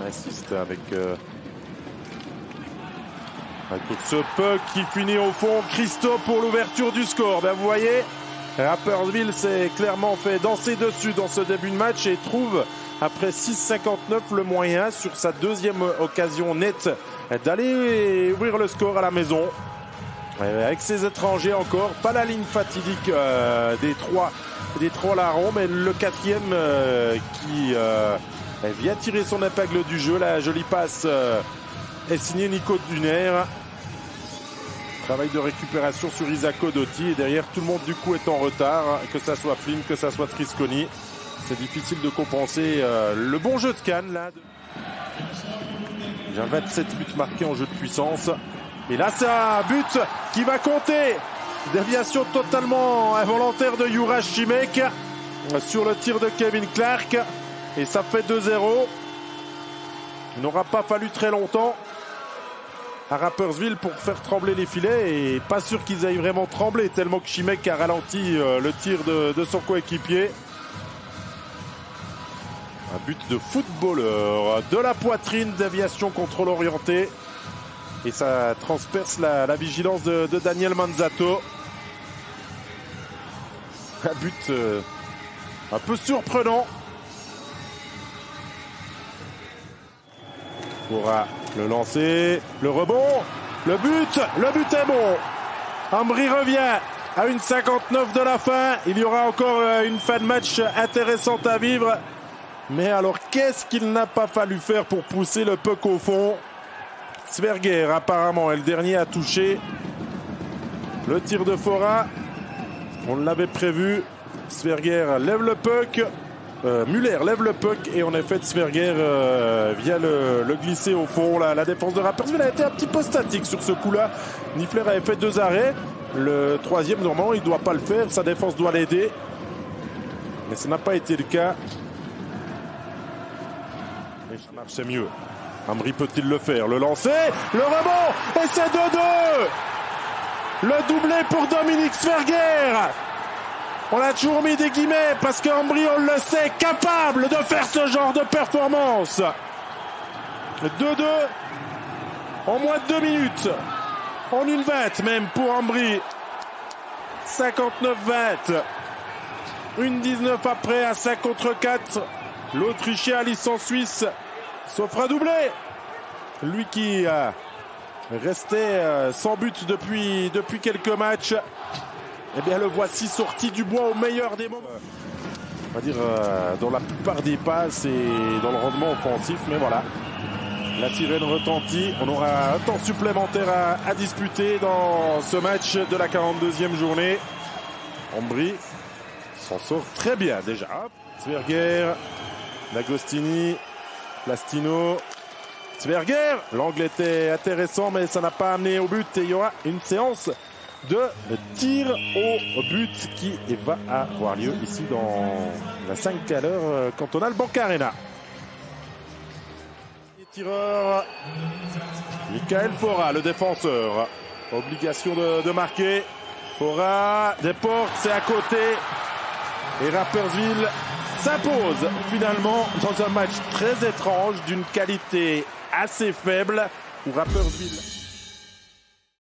On assiste avec ce puck qui finit au fond. Christo pour l'ouverture du score. Ben, vous voyez, Rapperswil s'est clairement fait danser dessus dans ce début de match et trouve, après 6,59, le moyen sur sa deuxième occasion nette d'aller ouvrir le score à la maison. Avec ses étrangers encore, pas la ligne fatidique des trois larrons, mais le quatrième qui vient tirer son épingle du jeu. La jolie passe est signée Nico Duner. Travail de récupération sur Isako Dotti et derrière tout le monde du coup est en retard, que ça soit Flynn, que ça soit Trisconi. C'est difficile de compenser le bon jeu de Cannes là. Il y a 27 buts marqués en jeu de puissance. Et là, c'est un but qui va compter. Déviation totalement involontaire de Juraj Šimek sur le tir de Kevin Clark. Et ça fait 2-0. Il n'aura pas fallu très longtemps à Rapperswil pour faire trembler les filets. Et pas sûr qu'ils aillent vraiment trembler tellement que Šimek a ralenti le tir de son coéquipier. Un but de footballeur, de la poitrine, déviation contrôle orienté. Et ça transperce la vigilance de Daniel Manzatto. Un but un peu surprenant. Pourra le lancer, le rebond, le but est bon. Ambry revient à une 59 de la fin. Il y aura encore une fin de match intéressante à vivre. Mais alors, qu'est-ce qu'il n'a pas fallu faire pour pousser le puck au fond? Sverger apparemment est le dernier à toucher. Le tir de Fora, on l'avait prévu. Sverger lève le puck. Muller lève le puck et en effet Sverger vient le glisser au fond. La défense de Rapperswil a été un petit peu statique sur ce coup-là. Niffler avait fait 2 arrêts. Le troisième, normalement, il ne doit pas le faire. Sa défense doit l'aider. Mais ça n'a pas été le cas. Et ça marche, c'est mieux. Ambry peut-il le faire? Le lancer, le rebond, et c'est 2-2. Le doublé pour Dominique Sverger. On a toujours mis des guillemets parce qu'Ambry, on le sait, capable de faire ce genre de performance. 2-2 en moins de 2 minutes. En 1:20 même pour Ambry. 59-20. 1:19 après à 5 contre 4. L'Autrichien à licence suisse s'offre un doublé. Lui qui restait sans but depuis quelques matchs. Eh bien, le voici sorti du bois au meilleur des moments. On va dire dans la plupart des passes et dans le rendement offensif. Mais voilà, la sirène retentit. On aura un temps supplémentaire à disputer dans ce match de la 42e journée. Ambry s'en sort très bien déjà. Sverger, D'Agostini, Plastino, Sverger. L'angle était intéressant, mais ça n'a pas amené au but. Et il y aura une séance de tir au but qui va avoir lieu ici dans la 5 à l'heure cantonale Banca Arena. Les tireurs, Michael Fora, le défenseur. Obligation de marquer. Fora déporte, c'est à côté. Et Rapperswil s'impose finalement dans un match très étrange d'une qualité assez faible où Rapperswil